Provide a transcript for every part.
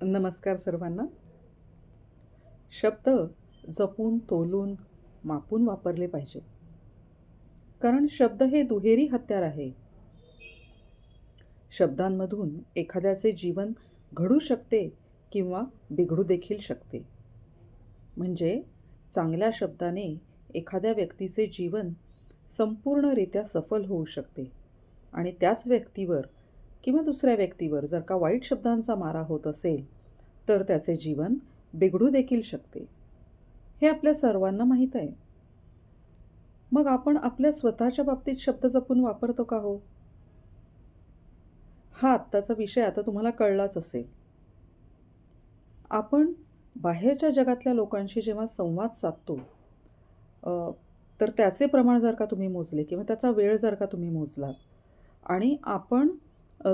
नमस्कार सर्वांना. शब्द जपून, तोलून, मापून वापरले पाहिजे. कारण शब्द हे दुहेरी हत्यार आहे. शब्दांमधून एखाद्याचे जीवन घडू शकते किंवा बिघडू देखील शकते. म्हणजे चांगल्या शब्दाने एखाद्या व्यक्तीचे जीवन संपूर्णरित्या सफल होऊ शकते आणि त्याच व्यक्तीवर किंवा दुसऱ्या व्यक्तीवर जर का वाईट शब्दांचा मारा होत असेल, तर त्याचे जीवन बिघडू देखील शकते. हे आपल्या सर्वांना माहीत आहे. मग आपण आपल्या स्वतःच्या बाबतीत शब्द जपून वापरतो का हो? हा आत्ताचा विषय आता तुम्हाला कळलाच असेल. आपण बाहेरच्या जगातल्या लोकांशी जेव्हा संवाद साधतो, अ, तर त्याचे प्रमाण जर का तुम्ही मोजले किंवा त्याचा वेळ जर का तुम्ही मोजलात आणि आपण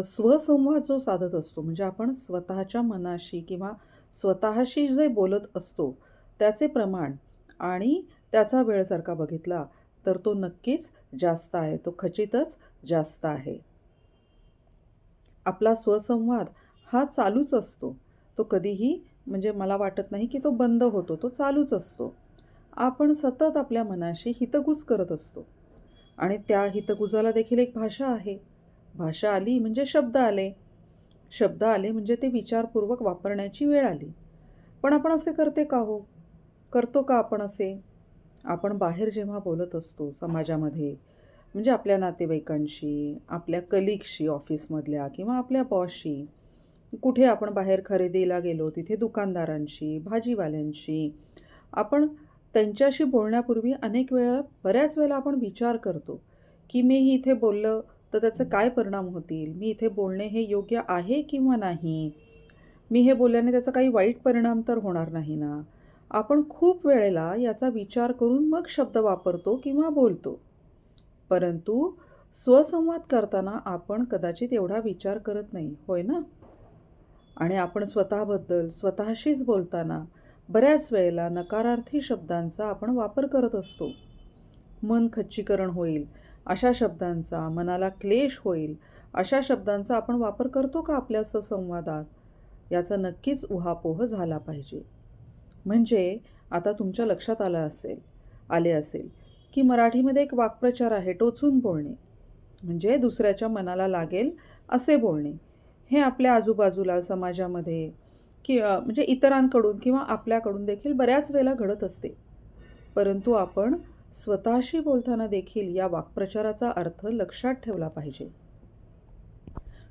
स्वसंवाद जो साधत असतो, म्हणजे आपण स्वतःच्या मनाशी किंवा स्वतःशी जे बोलत असतो, त्याचे प्रमाण आणि त्याचा वेळ जर का बघितला, तर तो नक्कीच जास्त आहे. तो खचितच जास्त आहे. आपला स्वसंवाद हा चालूच असतो. तो कधीही म्हणजे मला वाटत नाही, की तो बंद होतो. तो चालूच असतो. आपण सतत आपल्या मनाशी हितगुज करत असतो आणि त्या हितगुजाला देखील एक भाषा आहे. भाषा आली म्हणजे शब्द आले. शब्द आले म्हणजे ते विचारपूर्वक वापरण्याची वेळ आली. पण आपण असे करते का हो? करतो का आपण असे? आपण बाहेर जेव्हा बोलत असतो समाजामध्ये, म्हणजे आपल्या नातेवाईकांशी, आपल्या कलीगशी ऑफिसमधल्या किंवा आपल्या बॉसशी, कुठे आपण बाहेर खरेदीला गेलो, तिथे दुकानदारांशी, भाजीवाल्यांशी, आपण त्यांच्याशी बोलण्यापूर्वी अनेक वेळा बऱ्याच वेळेला आपण विचार करतो, की मी इथे बोललं तर त्याचे काय परिणाम होतील? मी इथे बोलणे हे योग्य आहे किंवा नाही? मी हे बोलल्याने त्याचा काही वाईट परिणाम तर होणार नाही ना? आपण खूप वेळेला याचा विचार करून मग शब्द वापरतो किंवा बोलतो. परंतु स्वसंवाद करताना आपण कदाचित एवढा विचार करत नाही, होय ना? आणि आपण स्वतःबद्दल स्वतःशीच बोलताना बऱ्याच वेळेला नकारार्थी शब्दांचा आपण वापर करत असतो. मन खच्चीकरण होईल अशा शब्दांचा, मनाला क्लेश होईल अशा शब्दांचा आपण वापर करतो का आपल्या संवादात? याचा नक्कीच उहापोह झाला पाहिजे. म्हणजे आता तुमच्या लक्षात आले असेल, की मराठीमध्ये एक वाक्प्रचार आहे टोचून बोलणे. म्हणजे दुसऱ्याच्या मनाला लागेल असे बोलणे. हे आपल्या आजूबाजूला समाजामध्ये म्हणजे इतरांकडून किंवा आपल्याकडून देखील बऱ्याच वेळेला घडत असते. परंतु आपण स्वतःशी बोलताना देखील या वाक्प्रचाराचा अर्थ लक्षात ठेवला पाहिजे.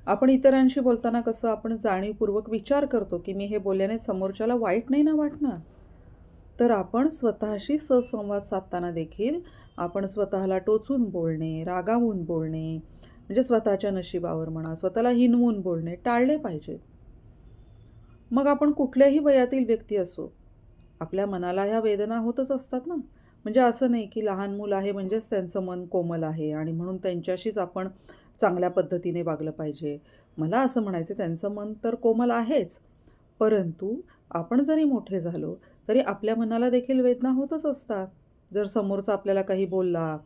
आपण इतरांशी बोलताना कसं आपण जाणीवपूर्वक विचार करतो, की मी हे बोलल्याने समोरच्याला वाईट नाही ना वाटणार? तर आपण स्वतःशी सुसंवाद साधताना देखील आपण स्वतःला टोचून बोलणे, रागावून बोलणे, म्हणजे स्वतःच्या नशिबावर म्हणा, स्वतःला हिणवून बोलणे टाळले पाहिजे. मग आपण कुठल्याही वयातील व्यक्ती असो, आपल्या मनाला ह्या वेदना होतच असतात ना. म्हणजे असं नाही, की लहान मूल आहे म्हणजेच त्यांचं मन कोमल आहे आणि म्हणून त्यांच्याशीच आपण चांगल्या पद्धतीने वागलं पाहिजे. मला असं म्हणायचं त्यांचं मन तर कोमल आहेच, परंतु आपण जरी मोठे झालो, तरी आपल्या मनाला देखील वेदना होतच असतात. जर समोरचा आपल्याला काही बोलला,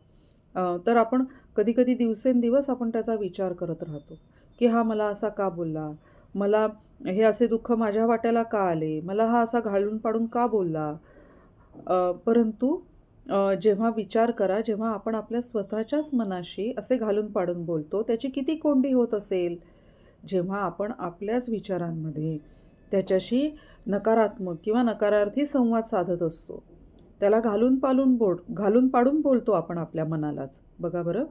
तर आपण कधी-कधी दिवसेंदिवस आपण त्याचा विचार करत राहतो, की हा मला असा का बोलला? मला हे असे दुःख माझ्या वाट्याला का आले? मला हा असा घालून पाडून का बोलला? परंतु जेव्हा विचार करा, जेव्हा आपण आपल्या स्वतःच्याच मनाशी असे घालून पाडून बोलतो, त्याची किती कोंडी होत असेल? जेव्हा आपण आपल्याच विचारांमध्ये त्याच्याशी नकारात्मक किंवा नकारार्थी संवाद साधत असतो. त्याला घालून पाडून बोलतो आपण आपल्या मनालाच. बघा बरं.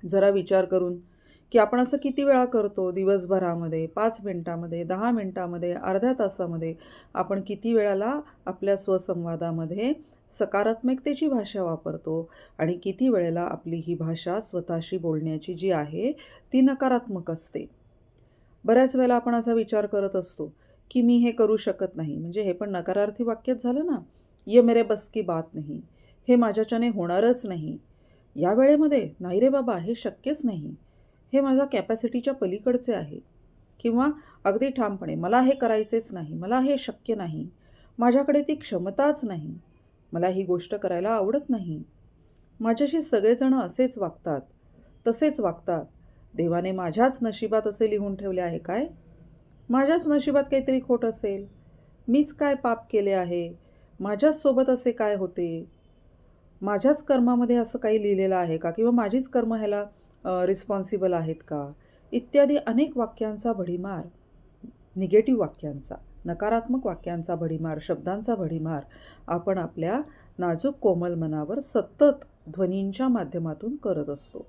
जरा विचार करून, की आपण असं किती वेळा करतो दिवसभरामध्ये, 5 मिनिटामध्ये, 10 मिनिटामध्ये, अर्ध्या तासामध्ये आपण किती वेळेला आपल्या स्वसंवादामध्ये सकारात्मकतेची भाषा वापरतो आणि किती वेळेला आपली ही भाषा स्वतःशी बोलण्याची जी आहे, ती नकारात्मक असते. बऱ्याच वेळेला आपण असा विचार करत असतो, की मी हे करू शकत नाही. म्हणजे हे पण नकारार्थी वाक्यच झालं ना. "ये मेरे बस की बात नहीं." हे माझ्याच्याने होणारच नाही. या वेळेमध्ये, "नाही रे बाबा, हे शक्यच नाही. हे माझ्या कॅपॅसिटीच्या पलीकडचे आहे." किंवा अगदी ठामपणे, "मला हे करायचेच नाही. मला हे शक्य नाही. माझ्याकडे ती क्षमताच नाही. मला ही गोष्ट करायला आवडत नाही." माझ्याशी सगळेजण असेच वागतात, तसेच वागतात. देवाने माझ्याच नशिबात असे लिहून ठेवले आहे काय? माझ्याच नशिबात काहीतरी खोट असेल, मीच काय पाप केले आहे, माझ्याच सोबत असे काय होते, माझ्याच कर्मामध्ये असं काही लिहिलेलं आहे का? किंवा माझीच कर्म ह्याला रिस्पॉन्सिबल आहेत का? इत्यादी अनेक वाक्यांचा भडीमार, निगेटिव्ह वाक्यांचा, नकारात्मक वाक्यांचा भडीमार, शब्दांचा भडीमार आपण आपल्या नाजूक कोमल मनावर सतत ध्वनींच्या माध्यमातून करत असतो.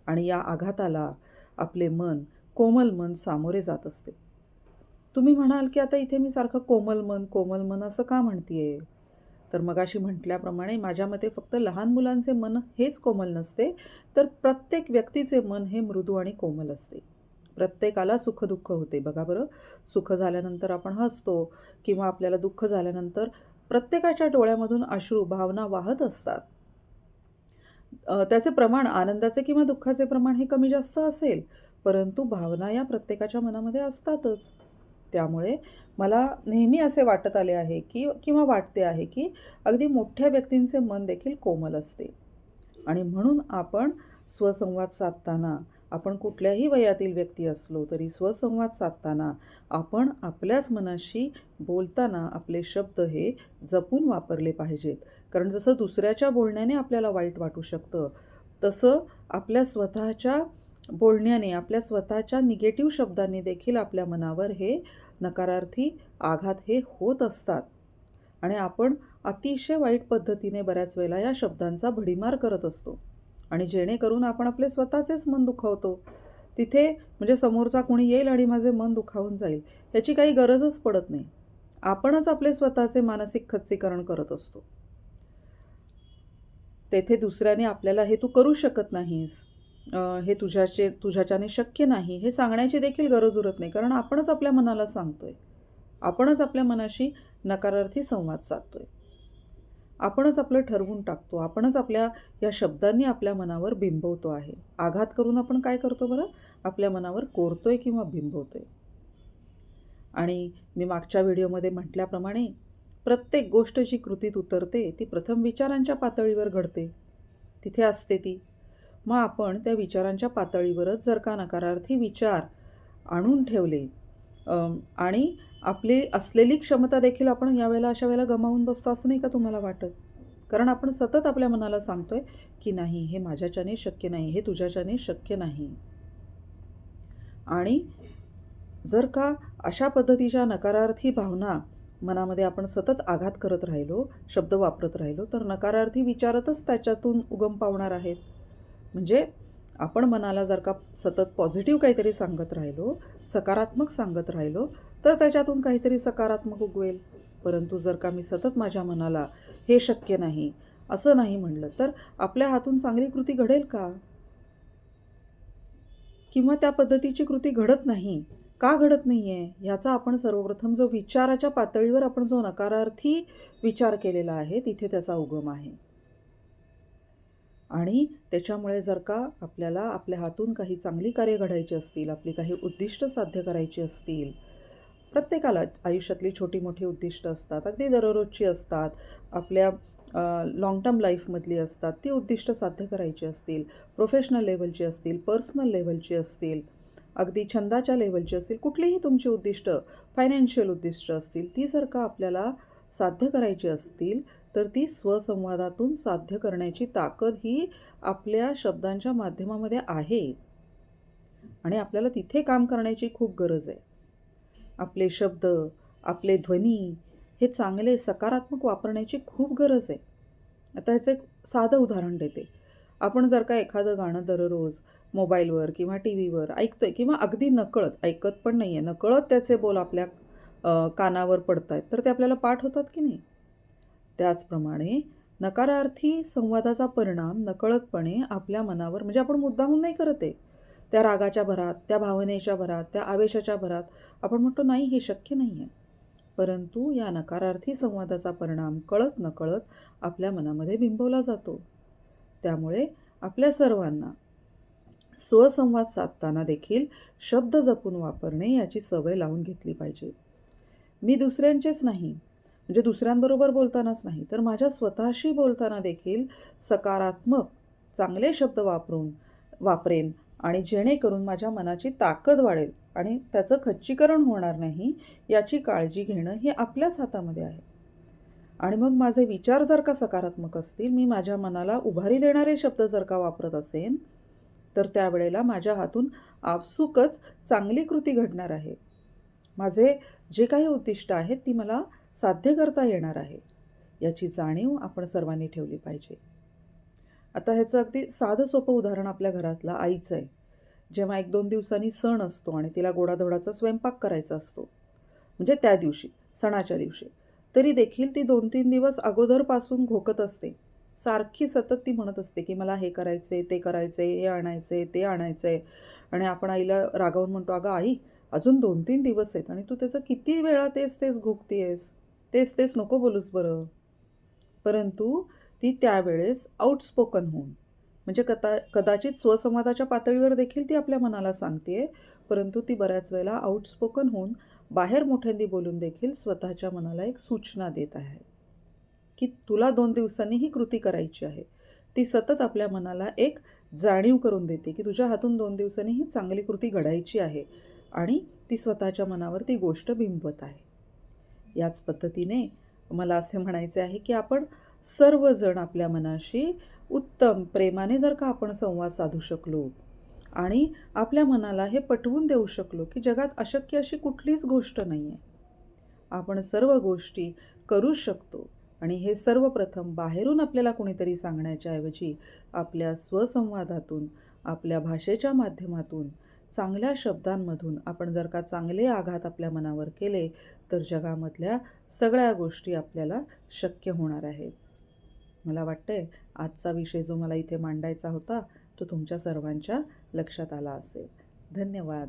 आणि या आघाताला आपले मन, कोमल मन सामोरे जात असते. तुम्ही म्हणाल, की आता इथे मी सारखं कोमल मन असं का म्हणतीये? तर मगाशी म्हटल्याप्रमाणे माझ्या मते फक्त लहान मुलांचे मन हेच कोमल नसते, तर प्रत्येक व्यक्तीचे मन हे मृदू आणि कोमल असते. प्रत्येकाला सुख-दुःख होते. बघा बरं, सुख झाल्यानंतर आपण हसतो किंवा आपल्याला दुःख झाल्यानंतर प्रत्येकाच्या डोळ्यामधून अश्रू, भावना वाहत असतात. त्याचे प्रमाण आनंदाचे किंवा दुःखाचे प्रमाण हे कमी जास्त असेल, परंतु भावना या प्रत्येकाच्या मनामध्ये असतातच. त्यामुळे मला नेहमी असे वाटत आले आहे, की किंवा वाटते आहे, की अगदी मोठ्या व्यक्तींचे मन देखील कोमल असते. आणि म्हणून आपण स्वसंवाद साधताना, आपण कुठल्याही वयातील व्यक्ती असलो तरी स्वसंवाद साधताना आपण आपल्याच मनाशी बोलताना आपले शब्द हे जपून वापरले पाहिजेत. कारण जसं दुसऱ्याच्या बोलण्याने आपल्याला वाईट वाटू शकतं, तसं आपल्या स्वतःच्या बोलण्याने, आपल्या स्वतःच्या निगेटिव्ह शब्दांनी देखील आपल्या मनावर हे नकारार्थी आघात हे होत असतात. आणि आपण अतिशय वाईट पद्धतीने बऱ्याच वेळेला या शब्दांचा भडीमार करत असतो. आणि जेणेकरून आपण आपले स्वतःचेच मन दुखावतो. तिथे म्हणजे समोरचा कोणी येईल आणि माझे मन दुखावून जाईल, याची काही गरजच पडत नाही. आपणच आपले स्वतःचे मानसिक खच्चीकरण करत असतो. तेथे दुसऱ्याने आपल्याला हे तू करू शकत नाहीस, हे तुझ्याच्याने शक्य नाही, हे सांगण्याची देखील गरज उरत नाही. कारण आपणच आपल्या मनाला सांगतोय. आपणच आपल्या मनाशी नकारार्थी संवाद साधतोय. आपणच आपलं ठरवून टाकतो. आपणच आपल्या या शब्दांनी आपल्या मनावर बिंबवतो आहे. आघात करून आपण काय करतो बरं? आपल्या मनावर कोरतोय किंवा बिंबवतोय. आणि मी मागच्या व्हिडिओमध्ये म्हटल्याप्रमाणे प्रत्येक गोष्ट जी कृतीत उतरते ती प्रथम विचारांच्या पातळीवर घडते. तिथे असते ती. मग आपण त्या विचारांच्या पातळीवरच जर का नकारार्थी विचार आणून ठेवले आणि आपली असलेली क्षमता देखील आपण यावेळेला अशा वेळेला गमावून बसतो असं नाही का तुम्हाला वाटत? कारण आपण सतत आपल्या मनाला सांगतोय की नाही, हे माझ्याच्याने शक्य नाही, हे तुझ्याच्याने शक्य नाही. आणि जर का अशा पद्धतीच्या नकारार्थी भावना मनामध्ये आपण सतत आघात करत राहिलो, शब्द वापरत राहिलो, तर नकारार्थी विचारतच त्याच्यातून उगम पावणार आहेत. म्हणजे आपण मनाला जर का सतत पॉझिटिव्ह काहीतरी सांगत राहिलो, सकारात्मक सांगत राहिलो, तर त्याच्यातून काहीतरी सकारात्मक उगवेल. परंतु जर का मी सतत माझ्या मनाला हे शक्य नाही, असं नाही म्हणलं, तर आपल्या हातून चांगली कृती घडेल का? किंवा त्या पद्धतीची कृती घडत नाही. का घडत नाही आहे? ह्याचा आपण सर्वप्रथम जो विचाराच्या पातळीवर आपण जो नकारार्थी विचार केलेला आहे, तिथे त्याचा उगम आहे. आणि त्याच्यामुळे जर का आपल्याला आपल्या हातून काही चांगली कार्य घडायची असतील, आपली काही उद्दिष्ट साध्य करायची असतील, प्रत्येकाला आयुष्यातली छोटी-मोठी उद्दिष्ट असतात, अगदी दररोजची असतात, आपल्या लाँग टर्म लाईफमधली असतात, ती उद्दिष्ट साध्य करायची असतील, प्रोफेशनल लेव्हलची असतील, पर्सनल लेव्हलची असतील, अगदी छंदाच्या लेव्हलची असतील, कुठलीही तुमची उद्दिष्ट, फायनान्शियल उद्दिष्ट असतील, ती जर का आपल्याला साध्य करायची असतील, तर ती स्वसंवादातून साध्य करण्याची ताकद ही आपल्या शब्दांच्या माध्यमामध्ये आहे. आणि आपल्याला तिथे काम करण्याची खूप गरज आहे. आपले शब्द, आपले ध्वनी हे चांगले सकारात्मक वापरण्याची खूप गरज आहे. आता ह्याचं एक साधं उदाहरण देते. आपण जर का एखादं गाणं दररोज मोबाईलवर किंवा टीव्हीवर ऐकतोय किंवा अगदी नकळत, ऐकत पण नाही आहे, नकळत त्याचे बोल आपल्या कानावर पडतायत, तर ते आपल्याला पाठ होतात की नाही? त्याचप्रमाणे नकारार्थी संवादाचा परिणाम नकळतपणे आपल्या मनावर, म्हणजे आपण मुद्दामून नाही करत आहे. त्या रागाच्या भरात, त्या भावनेच्या भरात, त्या आवेशाच्या भरात आपण म्हणतो नाही, हे शक्य नाही आहे. परंतु या नकारार्थी संवादाचा परिणाम कळत नकळत आपल्या मनामध्ये बिंबवला जातो. त्यामुळे आपल्या सर्वांना स्वसंवाद साधताना देखील शब्द जपून वापरणे याची सवय लावून घेतली पाहिजे. मी दुसऱ्यांचेच नाही, म्हणजे दुसऱ्यांबरोबर बोलतानाच नाही, तर माझ्या स्वतःशी बोलताना देखील सकारात्मक चांगले शब्द वापरेन, आणि जेणेकरून माझ्या मनाची ताकद वाढेल आणि त्याचं खच्चीकरण होणार नाही याची काळजी घेणं हे आपल्याच हातामध्ये आहे. आणि मग माझे विचार जर का सकारात्मक असतील, मी माझ्या मनाला उभारी देणारे शब्द जर का वापरत असेन, तर त्यावेळेला माझ्या हातून आपसूकच चांगली कृती घडणार आहे. माझे जे काही उद्दिष्ट आहेत ती मला साध्य करता येणार आहे. याची जाणीव आपण सर्वांनी ठेवली पाहिजे. आता ह्याचं अगदी साधं सोपं उदाहरण आपल्या घरातलं आईचं आहे. जेव्हा 1-2 दिवसांनी सण असतो आणि तिला गोडाधोडाचा स्वयंपाक करायचा असतो, म्हणजे त्या दिवशी, सणाच्या दिवशी, तरी देखील ती 2-3 दिवस अगोदरपासून घोकत असते. सारखी सतत ती म्हणत असते, की मला हे करायचंय, ते करायचंय, हे आणायचंय, ते आणायचंय आणि आपण आईला रागावून म्हणतो, "अगं आई, अजून 2-3 दिवस आहेत आणि तू त्याचं किती वेळा तेच-तेच घोकतेयस? तेच-तेच नको बोलूस बरं." परंतु ती त्यावेळेस आउटस्पोकन होऊन म्हणजे कदाचित स्वसंवादाच्या पातळीवर देखील ती आपल्या मनाला सांगतेय, परंतु ती बऱ्याच वेळेला आउटस्पोकन होऊन बाहेर मोठ्यांदी बोलून देखील स्वतःच्या मनाला एक सूचना देत आहे, की तुला 2 दिवसांनी ही कृती करायची आहे. ती सतत आपल्या मनाला एक जाणीव करून देते, की तुझ्या हातून 2 दिवसांनी ही चांगली कृती घडायची आहे आणि ती स्वतःच्या मनावर ती गोष्ट बिंबवत आहे. याच पद्धतीने मला असे म्हणायचे आहे, की आपण सर्वजण आपल्या मनाशी उत्तम प्रेमाने जर का आपण संवाद साधू शकलो आणि आपल्या मनाला हे पटवून देऊ शकलो, की जगात अशक्य अशी कुठलीच गोष्ट नाही आहे. आपण सर्व गोष्टी करू शकतो आणि हे सर्वप्रथम बाहेरून आपल्याला कोणीतरी सांगण्याच्या ऐवजी आपल्या स्वसंवादातून, आपल्या भाषेच्या माध्यमातून, चांगल्या शब्दांमधून आपण जर का चांगले आघात आपल्या मनावर केले, तर जगामधल्या सगळ्या गोष्टी आपल्याला शक्य होणार आहेत. मला वाटतंय आजचा विषय जो मला इथे मांडायचा होता, तो तुमच्या सर्वांच्या लक्षात आला असेल. धन्यवाद.